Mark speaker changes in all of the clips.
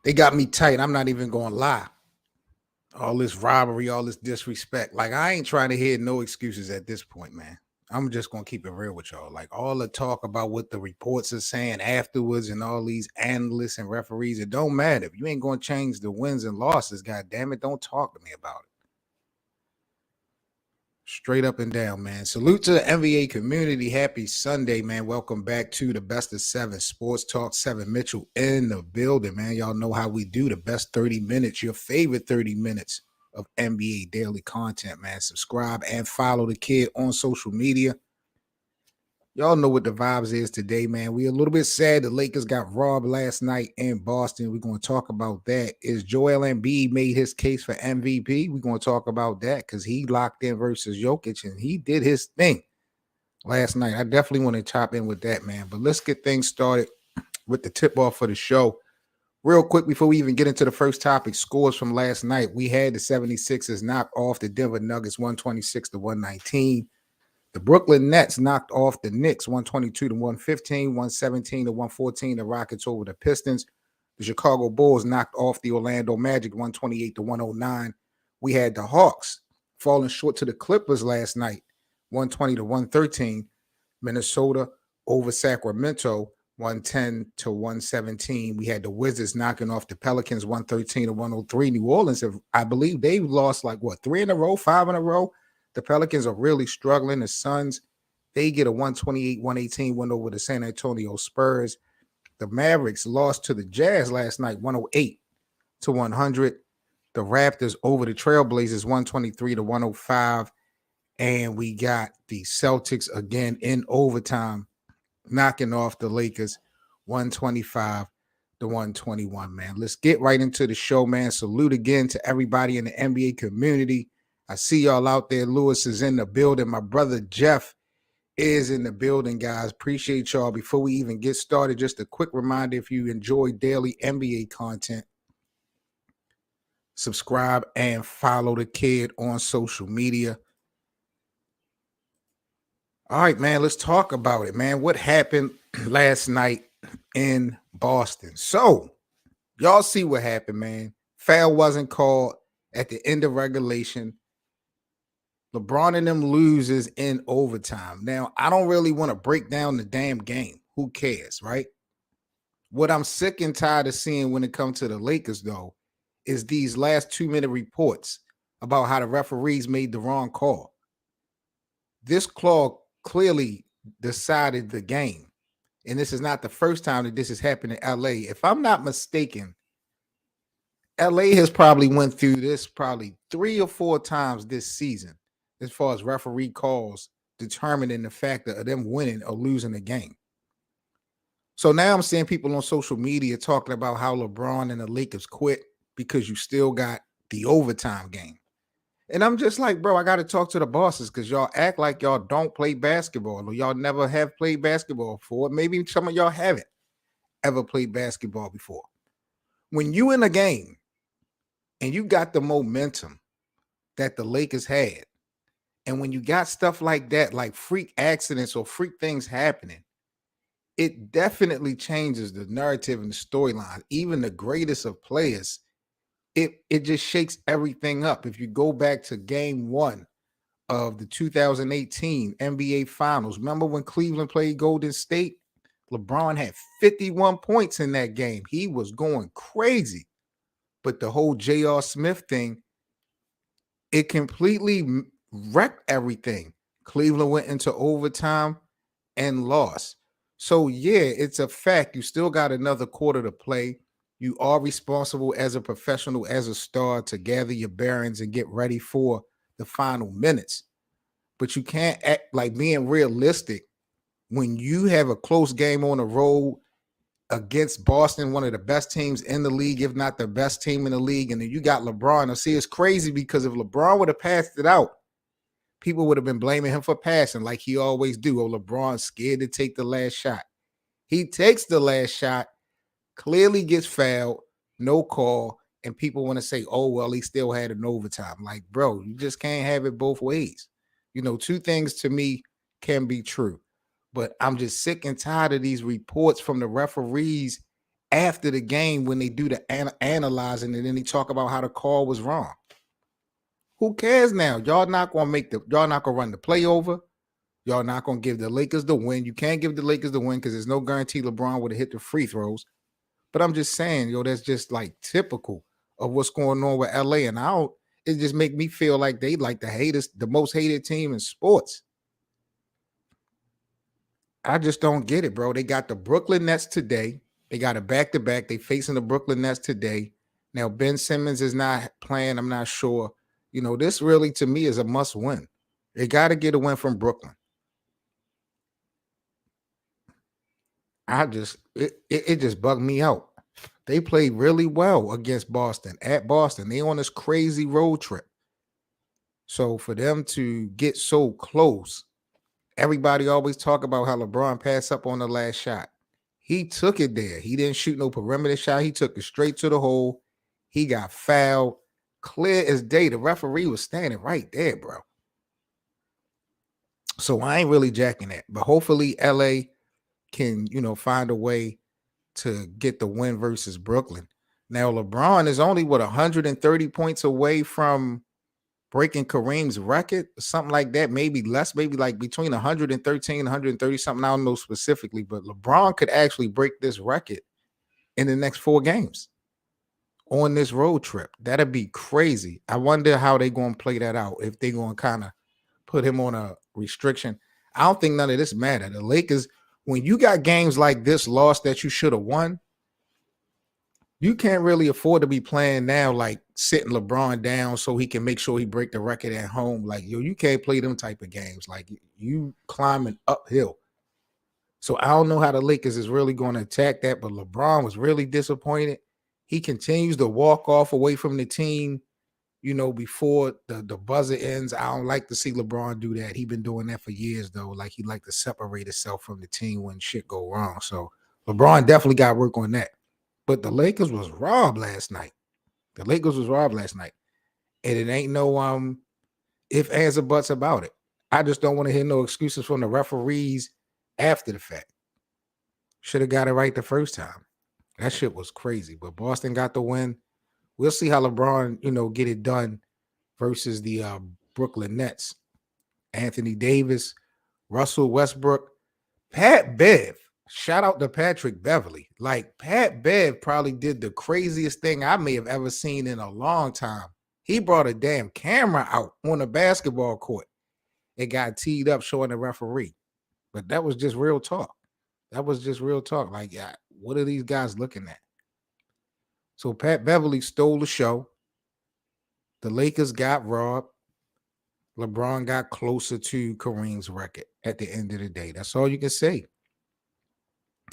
Speaker 1: They got me tight. I'm not even going to lie. All this robbery, all this disrespect. Like, I ain't trying to hear no excuses at this point, man. I'm just going to keep it real with y'all. Like, all the talk about what the reports are saying afterwards and all these analysts and referees, it don't matter. If you ain't going to change the wins and losses, God damn it, don't talk to me about it. Straight up and down, man. Salute to the NBA community. Happy Sunday, man. Welcome back to the Best of 7 Sports Talk. 7 Mitchell in the building, man. Y'all know how we do the best 30 minutes, your favorite 30 minutes of NBA daily content, man. Subscribe and follow the kid on social media. Y'all know what the vibes is today, man. We a little bit sad the Lakers got robbed last night in Boston. We're going to talk about that. Is Joel Embiid made his case for MVP? We're going to talk about that because he locked in versus Jokic, and he did his thing last night. I definitely want to chop in with that, man. But let's get things started with the tip-off for the show. Real quick, before we even get into the first topic, scores from last night. We had the 76ers knock off the Denver Nuggets 126-119. The Brooklyn Nets knocked off the Knicks 122-115, 117-114. The Rockets over the Pistons. The Chicago Bulls knocked off the Orlando Magic 128-109. We had the Hawks falling short to the Clippers last night 120-113. Minnesota over Sacramento 110-117. We had the Wizards knocking off the Pelicans 113-103. New Orleans, I believe they've lost like 3 in a row, 5 in a row. The Pelicans are really struggling. The Suns, they get a 128-118 win over the San Antonio Spurs. The Mavericks lost to the Jazz last night, 108-100. The Raptors over the Trailblazers, 123-105. And we got the Celtics again in overtime, knocking off the Lakers, 125-121, man. Let's get right into the show, man. Salute again to everybody in the NBA community. I see y'all out there. Lewis is in the building. My brother Jeff is in the building, guys. Appreciate y'all. Before we even get started, just a quick reminder, if you enjoy daily NBA content, subscribe and follow the kid on social media. All right, man, let's talk about it, man. What happened last night in Boston? So, y'all see what happened, man. Foul wasn't called at the end of regulation. LeBron and them loses in overtime. Now, I don't really want to break down the damn game. Who cares, right? What I'm sick and tired of seeing when it comes to the Lakers, though, is these last 2-minute reports about how the referees made the wrong call. This call clearly decided the game. And this is not the first time that this has happened in LA. If I'm not mistaken, LA has probably went through this probably 3 or 4 times this season as far as referee calls determining the factor of them winning or losing the game. So now I'm seeing people on social media talking about how LeBron and the Lakers quit because you still got the overtime game. And I'm just like, bro, I got to talk to the bosses because y'all act like y'all don't play basketball or y'all never have played basketball before. Maybe some of y'all haven't ever played basketball before. When you in a game and you got the momentum that the Lakers had, and when you got stuff like that, like freak accidents or freak things happening, it definitely changes the narrative and the storyline. Even the greatest of players, it just shakes everything up. If you go back to game 1 of the 2018 NBA Finals, remember when Cleveland played Golden State? LeBron had 51 points in that game. He was going crazy. But the whole J.R. Smith thing, it completely wrecked everything. Cleveland went into overtime and lost. So, yeah, it's a fact. You still got another quarter to play. You are responsible as a professional, as a star, to gather your bearings and get ready for the final minutes. But you can't act like being realistic when you have a close game on the road against Boston, one of the best teams in the league, if not the best team in the league, and then you got LeBron. I see, it's crazy because if LeBron would have passed it out, people would have been blaming him for passing like he always do. Oh, LeBron's scared to take the last shot. He takes the last shot, clearly gets fouled, no call, and people want to say, oh, well, he still had an overtime. Like, bro, you just can't have it both ways. You know, 2 things to me can be true. But I'm just sick and tired of these reports from the referees after the game when they do the analyzing and then they talk about how the call was wrong. Who cares now? Y'all not gonna run the play over. Y'all not gonna give the Lakers the win. You can't give the Lakers the win because there's no guarantee LeBron would have hit the free throws. But I'm just saying, that's just like typical of what's going on with LA. And it just make me feel like they like the most hated team in sports. I just don't get it, bro. They got the Brooklyn Nets today. They got a back-to-back. They facing the Brooklyn Nets today. Now, Ben Simmons is not playing. I'm not sure. This really, to me, is a must-win. They got to get a win from Brooklyn. It just bugged me out. They played really well against Boston, at Boston. They on this crazy road trip. So for them to get so close, everybody always talk about how LeBron passed up on the last shot. He took it there. He didn't shoot no perimeter shot. He took it straight to the hole. He got fouled. Clear as day. The referee was standing right there, bro. So I ain't really jacking that. But hopefully LA can, find a way to get the win versus Brooklyn. Now, LeBron is only 130 points away from breaking Kareem's record, something like that, maybe less, maybe like between 113 and 130 something. I don't know specifically, but LeBron could actually break this record in the next 4 games on this road trip. That'd be crazy. I wonder how they're going to play that out, if they're going to kind of put him on a restriction. I don't think none of this matter. The Lakers, when you got games like this lost that you should have won, you can't really afford to be playing now like sitting LeBron down so he can make sure he break the record at home. Like, you can't play them type of games. Like, you climbing uphill. So I don't know how the Lakers is really going to attack that, but LeBron was really disappointed. He continues to walk off away from the team, before the buzzer ends. I don't like to see LeBron do that. He's been doing that for years, though. Like, he like to separate himself from the team when shit go wrong. So LeBron definitely got to work on that. But the Lakers was robbed last night. And it ain't no ifs, ands, or buts about it. I just don't want to hear no excuses from the referees after the fact. Should have got it right the first time. That shit was crazy. But Boston got the win. We'll see how LeBron, get it done versus the Brooklyn Nets. Anthony Davis, Russell Westbrook, Pat Bev. Shout out to Patrick Beverly. Like, Pat Bev probably did the craziest thing I may have ever seen in a long time. He brought a damn camera out on a basketball court. It got teed up showing the referee. But that was just real talk. Like, yeah, what are these guys looking at? So Pat Beverly stole the show. The Lakers got robbed. LeBron got closer to Kareem's record at the end of the day. That's all you can say.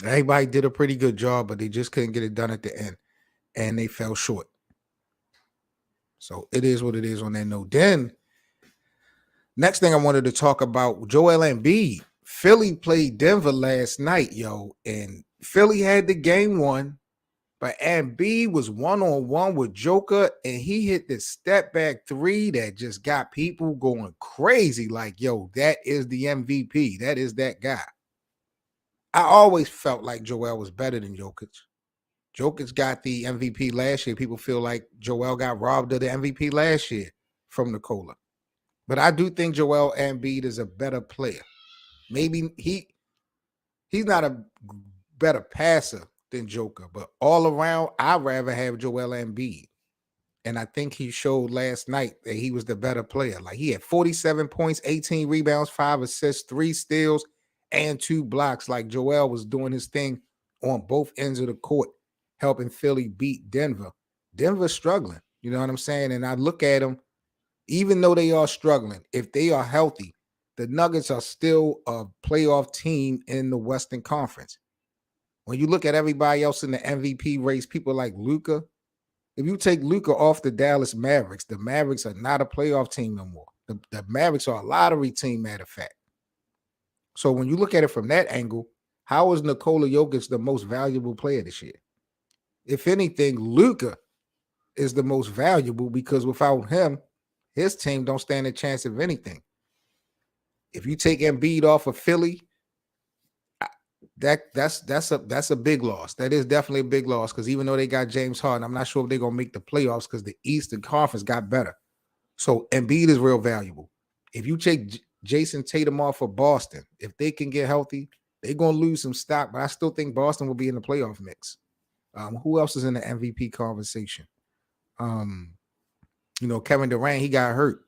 Speaker 1: Everybody did a pretty good job, but they just couldn't get it done at the end, and they fell short. So it is what it is on that note. Then, next thing I wanted to talk about, Joel Embiid. Philly played Denver last night, and Philly had the game won, but Embiid was one-on-one with Joker, and he hit the step-back 3 that just got people going crazy. Like, that is the MVP. That is that guy. I always felt like Joel was better than Jokic. Jokic got the MVP last year. People feel like Joel got robbed of the MVP last year from Nikola. But I do think Joel Embiid is a better player. Maybe he's not a better passer than Joker, but all around, I'd rather have Joel Embiid. And I think he showed last night that he was the better player. Like, he had 47 points, 18 rebounds, 5 assists, 3 steals, and 2 blocks. Like, Joel was doing his thing on both ends of the court, helping Philly beat Denver. Denver's struggling, you know what I'm saying? And I look at them, even though they are struggling, if they are healthy, the Nuggets are still a playoff team in the Western Conference. When you look at everybody else in the MVP race, people like Luka, if you take Luka off the Dallas Mavericks, the Mavericks are not a playoff team no more. The Mavericks are a lottery team, matter of fact. So when you look at it from that angle, how is Nikola Jokic the most valuable player this year? If anything, Luka is the most valuable because without him, his team don't stand a chance of anything. If you take Embiid off of Philly, That's a big loss. That is definitely a big loss because even though they got James Harden, I'm not sure if they're gonna make the playoffs because the Eastern Conference got better. So Embiid is real valuable. If you take Jason Tatum off for Boston, if they can get healthy, they're gonna lose some stock, but I still think Boston will be in the playoff mix. Who else is in the MVP conversation? Kevin Durant, he got hurt.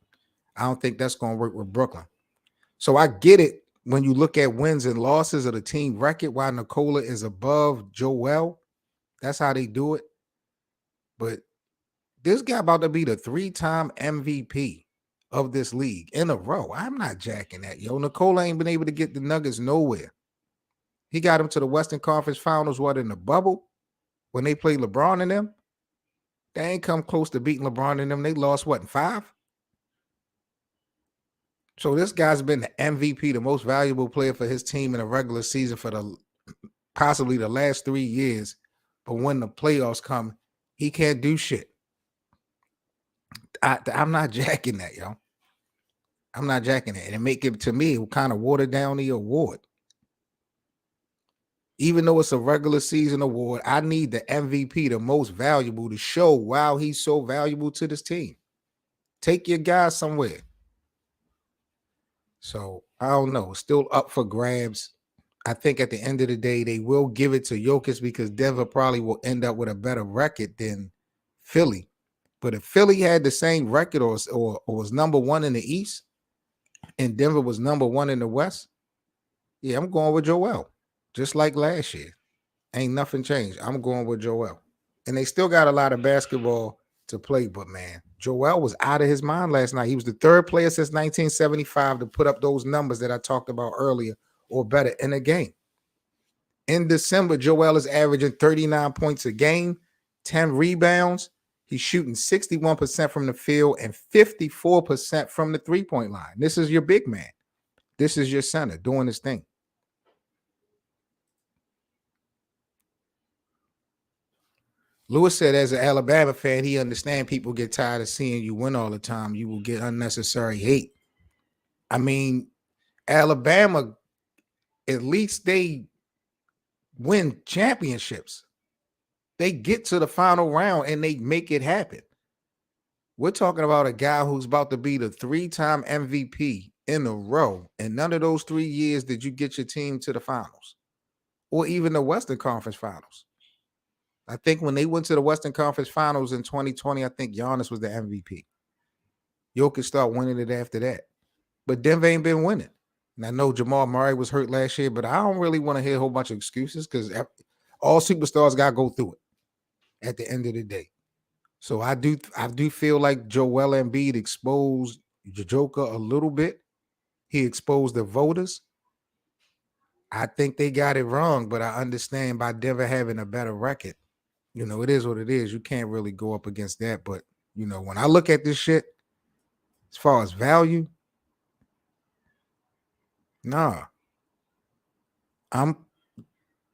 Speaker 1: I don't think that's gonna work with Brooklyn. So I get it when you look at wins and losses of the team record, why Nikola is above Joel. That's how they do it. But this guy about to be the 3-time MVP of this league in a row. I'm not jacking that, yo. Nikola ain't been able to get the Nuggets nowhere. He got them to the Western Conference Finals, in the bubble when they played LeBron and them. They ain't come close to beating LeBron and them. They lost, in 5? So this guy's been the MVP, the most valuable player for his team in a regular season for possibly the last 3 years. But when the playoffs come, he can't do shit. I'm not jacking that, yo. I'm not jacking it. And make it, to me, kind of water down the award. Even though it's a regular season award, I need the MVP, the most valuable, to show wow, he's so valuable to this team. Take your guy somewhere. So I don't know. Still up for grabs. I think at the end of the day, they will give it to Jokic because Denver probably will end up with a better record than Philly. But if Philly had the same record or was number one in the East and Denver was number one in the West, yeah, I'm going with Joel. Just like last year. Ain't nothing changed. I'm going with Joel. And they still got a lot of basketball to play, but man, Joel was out of his mind last night. He was the third player since 1975 to put up those numbers that I talked about earlier or better in a game. In December, Joel is averaging 39 points a game, 10 rebounds. He's shooting 61% from the field and 54% from the three-point line. This is your big man. This is your center doing his thing. Lewis said, as an Alabama fan, he understands people get tired of seeing you win all the time. You will get unnecessary hate. I mean, Alabama, at least they win championships. They get to the final round and they make it happen. We're talking about a guy who's about to be the 3-time MVP in a row. And none of those 3 years did you get your team to the finals or even the Western Conference Finals. I think when they went to the Western Conference Finals in 2020, I think Giannis was the MVP. Jokic started winning it after that. But Denver ain't been winning. And I know Jamal Murray was hurt last year, but I don't really want to hear a whole bunch of excuses because all superstars got to go through it at the end of the day. So I do feel like Joel Embiid exposed Joker a little bit. He exposed the voters. I think they got it wrong, but I understand by Denver having a better record. It is what it is. You can't really go up against that. But, when I look at this shit, as far as value, nah. I'm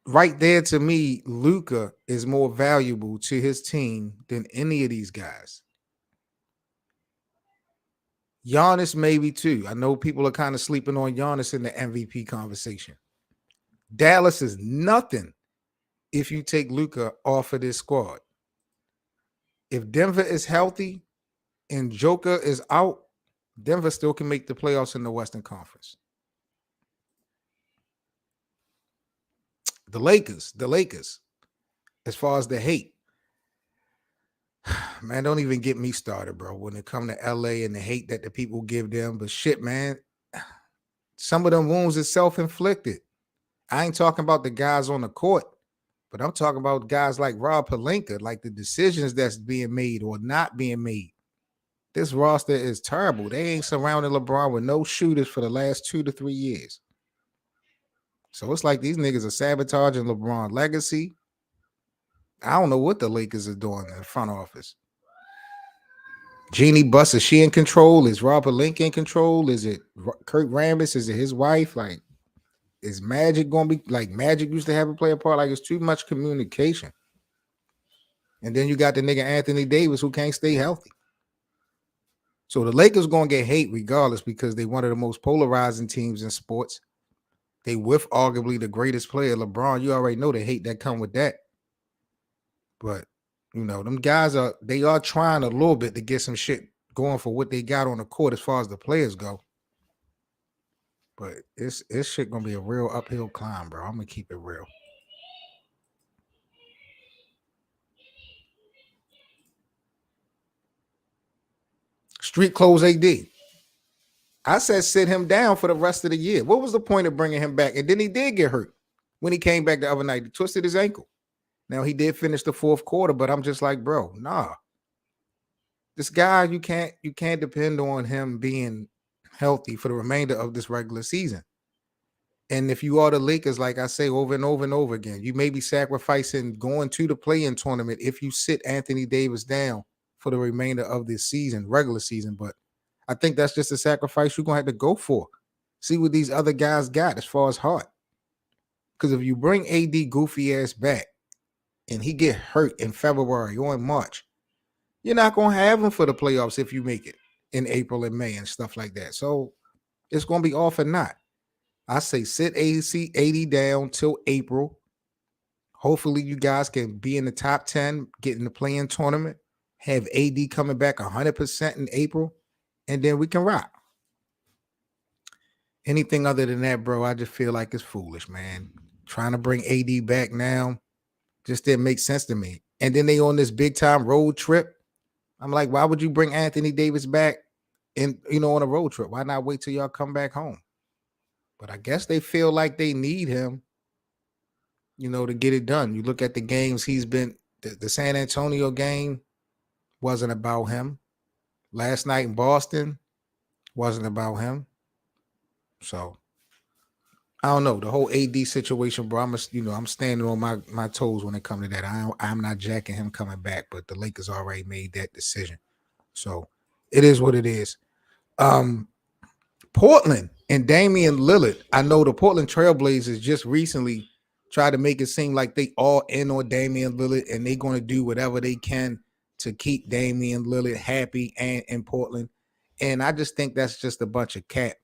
Speaker 1: right there. To me, Luka is more valuable to his team than any of these guys. Giannis maybe too. I know people are kind of sleeping on Giannis in the MVP conversation. Dallas is nothing if you take Luka off of this squad. If Denver is healthy and Joker is out, Denver still can make the playoffs in the Western Conference. The Lakers, as far as the hate, man, don't even get me started, bro, when it comes to LA and the hate that the people give them. But shit, man, some of them wounds is self-inflicted. I ain't talking about the guys on the court, but I'm talking about guys like Rob Pelinka, like the decisions that's being made or not being made. This roster is terrible. They ain't surrounded LeBron with no shooters for the last 2 to 3 years. So it's like these niggas are sabotaging LeBron's legacy. I don't know what the Lakers are doing in the front office. Jeannie Buss, is she in control? Is Rob Pelinka in control? Is it Kurt Rambis? Is it his wife? Like, is Magic going to be like Magic used to have a play a part? Like, it's too much communication. And then you got the nigga Anthony Davis who can't stay healthy. So the Lakers going to get hate regardless because they one of the most polarizing teams in sports. They with arguably the greatest player, LeBron. You already know the hate that come with that. But them guys are trying a little bit to get some shit going for what they got on the court as far as the players go. But it's shit gonna be a real uphill climb, bro. I'm gonna keep it real. Street clothes AD. I said sit him down for the rest of the year. What was the point of bringing him back? And then he did get hurt when he came back the other night. He twisted his ankle. Now he did finish the fourth quarter, but I'm just like, bro, nah. This guy, you can't depend on him being healthy for the remainder of this regular season. And if you are the Lakers, like I say over and over and over again, you may be sacrificing going to the play-in tournament if you sit Anthony Davis down for the remainder of this season, regular season. But I think that's just a sacrifice you're going to have to go for. See what these other guys got as far as heart. Because if you bring AD goofy ass back and he get hurt in February or in March, you're not going to have him for the playoffs if you make it in April and May and stuff like that. So it's going to be off and not. I say sit AD down till April. Hopefully you guys can be in the top 10, get in the play-in tournament, have AD coming back 100% in April, and then we can rock. Anything other than that, bro, I just feel like it's foolish, man. Trying to bring AD back now just didn't make sense to me. And then they on this big-time road trip. I'm like, why would you bring Anthony Davis back on a road trip? Why not wait till y'all come back home? But I guess they feel like they need him, to get it done. You look at the games he's been, the San Antonio game wasn't about him. Last night in Boston wasn't about him. So I don't know. The whole AD situation, bro, I'm standing on my toes when it comes to that. I'm not jacking him coming back, but the Lakers already made that decision. So it is what it is. Portland and Damian Lillard. I know the Portland Trailblazers just recently tried to make it seem like they all in on Damian Lillard and they're going to do whatever they can to keep Damian Lillard happy and in Portland. And I just think that's just a bunch of cap.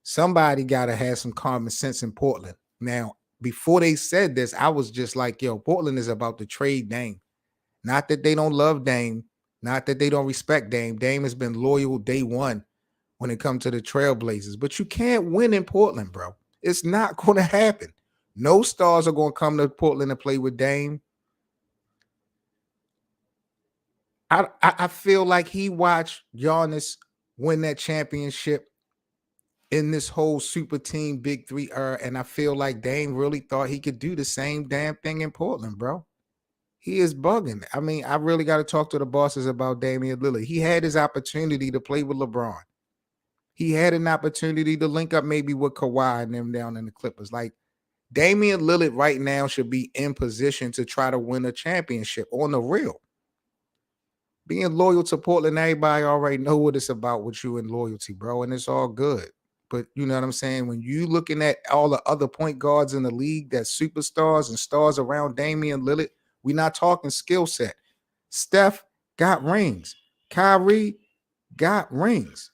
Speaker 1: Somebody got to have some common sense in Portland. Now, before they said this, I was just like, yo, Portland is about to trade Dame. Not that they don't love Dame, not that they don't respect Dame. Dame has been loyal day one when it comes to the Trailblazers. But you can't win in Portland, bro. It's not going to happen. No stars are going to come to Portland and play with Dame. I feel like he watched Giannis win that championship in this whole super team Big Three era, and I feel like Dame really thought he could do the same damn thing in Portland, bro. He is bugging. I mean, I really got to talk to the bosses about Damian Lillard. He had his opportunity to play with LeBron. He had an opportunity to link up maybe with Kawhi and them down in the Clippers. Like, Damian Lillard right now should be in position to try to win a championship on the real. Being loyal to Portland, everybody already know what it's about with you and loyalty, bro, and it's all good. But you know what I'm saying? When you looking at all the other point guards in the league, that's superstars and stars around Damian Lillard, we're not talking skill set. Steph got rings. Kyrie got rings.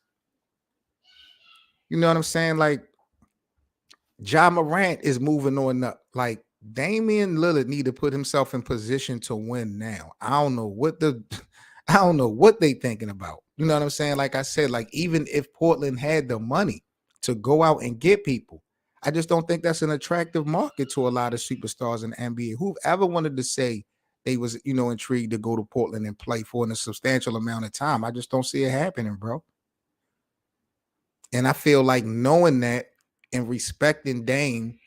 Speaker 1: You know what I'm saying? Like, Ja Morant is moving on up. Like, Damian Lillard need to put himself in position to win now. I don't know what they thinking about. You know what I'm saying? Like I said, like, even if Portland had the money to go out and get people, I just don't think that's an attractive market to a lot of superstars in the NBA. Whoever wanted to say they was, intrigued to go to Portland and play for a substantial amount of time, I just don't see it happening, bro. And I feel like knowing that and respecting Dame,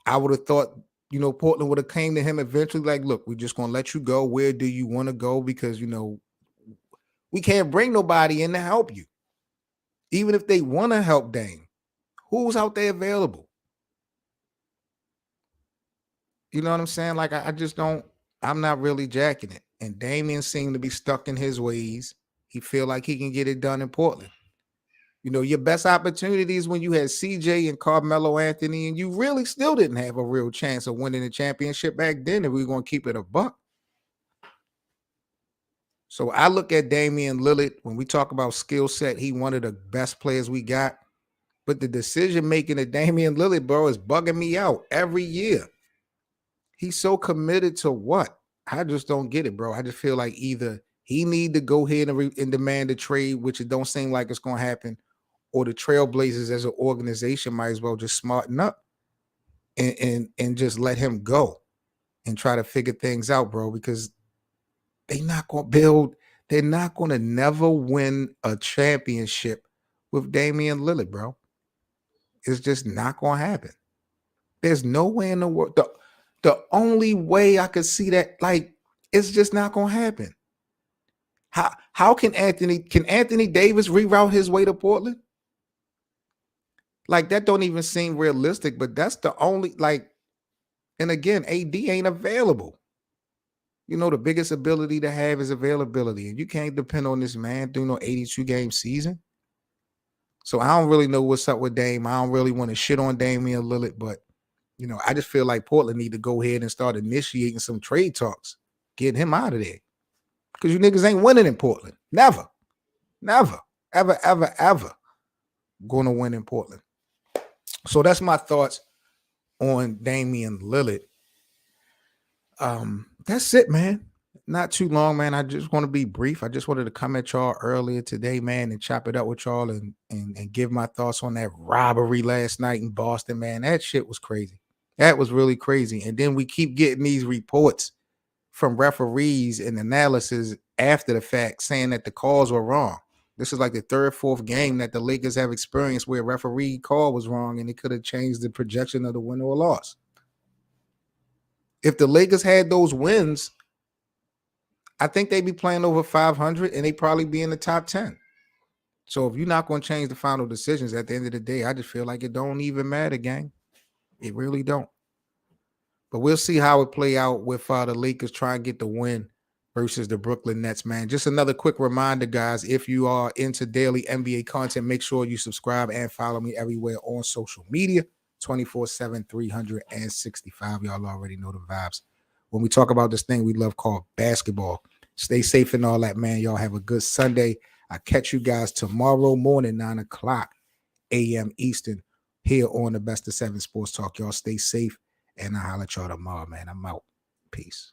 Speaker 1: I would have thought, Portland would have came to him eventually like, look, we're just going to let you go. Where do you want to go? Because, we can't bring nobody in to help you. Even if they want to help Dame, who's out there available? You know what I'm saying? Like, I just don't, I'm not really jacking it. And Damian seemed to be stuck in his ways. He feel like he can get it done in Portland. Your best opportunities when you had CJ and Carmelo Anthony, and you really still didn't have a real chance of winning the championship back then if we were going to keep it a buck. So I look at Damian Lillard, when we talk about skill set, he one of the best players we got. But the decision making of Damian Lillard, bro, is bugging me out every year. He's so committed to what? I just don't get it, bro. I just feel like either he need to go ahead and demand a trade, which it don't seem like it's going to happen, or the Trailblazers as an organization might as well just smarten up and just let him go and try to figure things out, bro, because they're not going to never win a championship with Damian Lillard, bro. It's just not going to happen. There's no way in the world. The only way I could see that, like, it's just not going to happen. How can Anthony Davis reroute his way to Portland? Like, that don't even seem realistic, but that's the only, like, and again, AD ain't available. You know, the biggest ability to have is availability, and you can't depend on this man doing no 82-game season. So I don't really know what's up with Dame. I don't really want to shit on Damian Lillard, but you know, I just feel like Portland need to go ahead and start initiating some trade talks, getting him out of there. Because you niggas ain't winning in Portland. Never, ever going to win in Portland. So that's my thoughts on Damian Lillard. That's it, man. Not too long, man. I just want to be brief. I just wanted to come at y'all earlier today, man, and chop it up with y'all and give my thoughts on that robbery last night in Boston, man. That shit was crazy. That was really crazy. And then we keep getting these reports from referees and analysis after the fact saying that the calls were wrong. This is like the third, fourth game that the Lakers have experienced where a referee call was wrong and it could have changed the projection of the win or loss. If the Lakers had those wins, I think they'd be playing over 500 and they'd probably be in the top 10. So if you're not going to change the final decisions at the end of the day, I just feel like it don't even matter, gang. It really don't. But we'll see how it play out with the Lakers trying to get the win versus the Brooklyn Nets, man. Just another quick reminder, guys, if you are into daily NBA content, make sure you subscribe and follow me everywhere on social media, 24/7, 365. Y'all already know the vibes. When we talk about this thing we love called basketball, stay safe and all that, man. Y'all have a good Sunday. I'll catch you guys tomorrow morning, 9 o'clock a.m. Eastern, here on the Best of 7 Sports Talk. Y'all stay safe, and I'll holler at y'all tomorrow, man. I'm out. Peace.